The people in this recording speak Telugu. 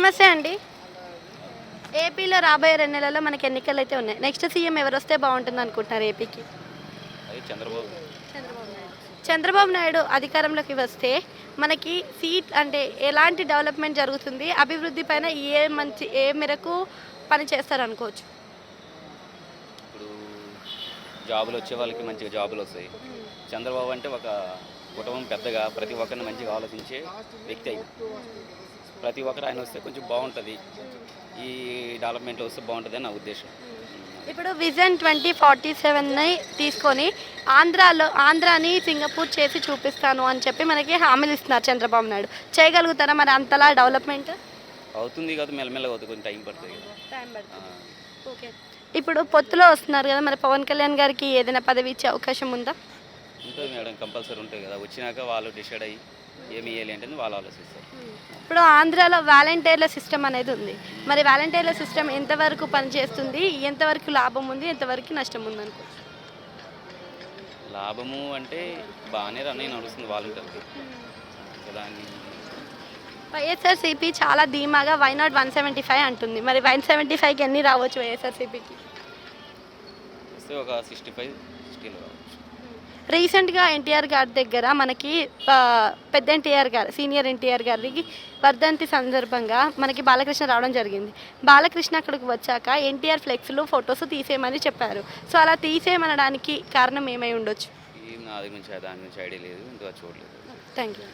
నమస్తే అండి. ఏపీలో రాబోయే 2 నెలల్లో మనకి ఎన్నికలు అయితే ఉన్నాయి. నెక్స్ట్ సీఎం ఎవరు వస్తే బాగుంటుంది అనుకుంటున్నారు ఏపీకి? అది చంద్రబాబు. చంద్రబాబు నాయుడు అధికారంలోకి వస్తే మనకి సీట్ అంటే ఎలాంటి డెవలప్మెంట్ జరుగుతుంది, అభివృద్ధి పైన ఏ మేరకు పని చేస్తారు అనుకోవచ్చు? ఇప్పుడు జాబులు వచ్చే వాళ్ళకి మంచిగా జాబులు వస్తాయి. చంద్రబాబు అంటే ఒక కుటుంబం పెద్దగా ప్రతి ఒక్కరిని మంచిగా ఆలోచించే వ్యక్తి అయిన ప్రతి ఒక్కరు ఆయన వస్తే కొంచెం బాగుంటుంది, ఈ డెవలప్మెంట్లో వస్తే బాగుంటుంది అని నా ఉద్దేశం. ఇప్పుడు విజన్ 2047ని తీసుకొని ఆంధ్రాని సింగపూర్ చేసి చూపిస్తాను అని చెప్పి మనకి హామీలు ఇస్తున్నారు చంద్రబాబు నాయుడు. చేయగలుగుతారా మరి అంతలా డెవలప్మెంట్? అవుతుంది కదా, మెల్లమెల్లగా అవుతుంది, కొంచెం టైం పడుతుంది కదా. టైం పడుతుంది. ఓకే. ఇప్పుడు పొత్తులో వస్తున్నారు కదా, మరి పవన్ కళ్యాణ్ గారికి ఏదైనా పదవి ఇచ్చే అవకాశం ఉందా? ఉంటుంది మేడం, కంపల్సరీ ఉంటుంది కదా. వచ్చినాక వాళ్ళు డిసైడ్ అయ్యి ఏమి వేయాలి అంటే వాళ్ళు ఆలోచిస్తారు. ఇప్పుడు ఆంధ్రాలో వాలంటీర్ల సిస్టమ్ అనేది ఉంది. మరి వాలంటీర్ల సిస్టమ్ ఎంతవరకు పనిచేస్తుంది, ఎంతవరకు లాభం ఉంది, ఎంతవరకు నష్టం ఉంది అనుకో? లాభము అంటే బాగానే రన్ అయి నడుస్తుంది వాలంటీర్కి దాన్ని. వైఎస్ఆర్సీపీ చాలా ధీమాగా వై నాట్ 175 అంటుంది. మరి 175కి ఎన్ని రావచ్చు వైఎస్ఆర్సీపీకి? వస్తే ఒక 65-60 రావచ్చు. రీసెంట్గా ఎన్టీఆర్ గారి దగ్గర మనకి పెద్ద ఎన్టీఆర్ గారు, సీనియర్ ఎన్టీఆర్ గారికి వర్ధంతి సందర్భంగా మనకి బాలకృష్ణ రావడం జరిగింది. బాలకృష్ణ అక్కడికి వచ్చాక ఎన్టీఆర్ ఫ్లెక్స్లు ఫొటోస్ తీసేయమని చెప్పారు. సో అలా తీసేయమనడానికి కారణం ఏమై ఉండొచ్చు? ఈ నా దగ్గర నుంచి దాని గురించి ఐడియా లేదు, ఇంతగా చూడలేదు. Thank you.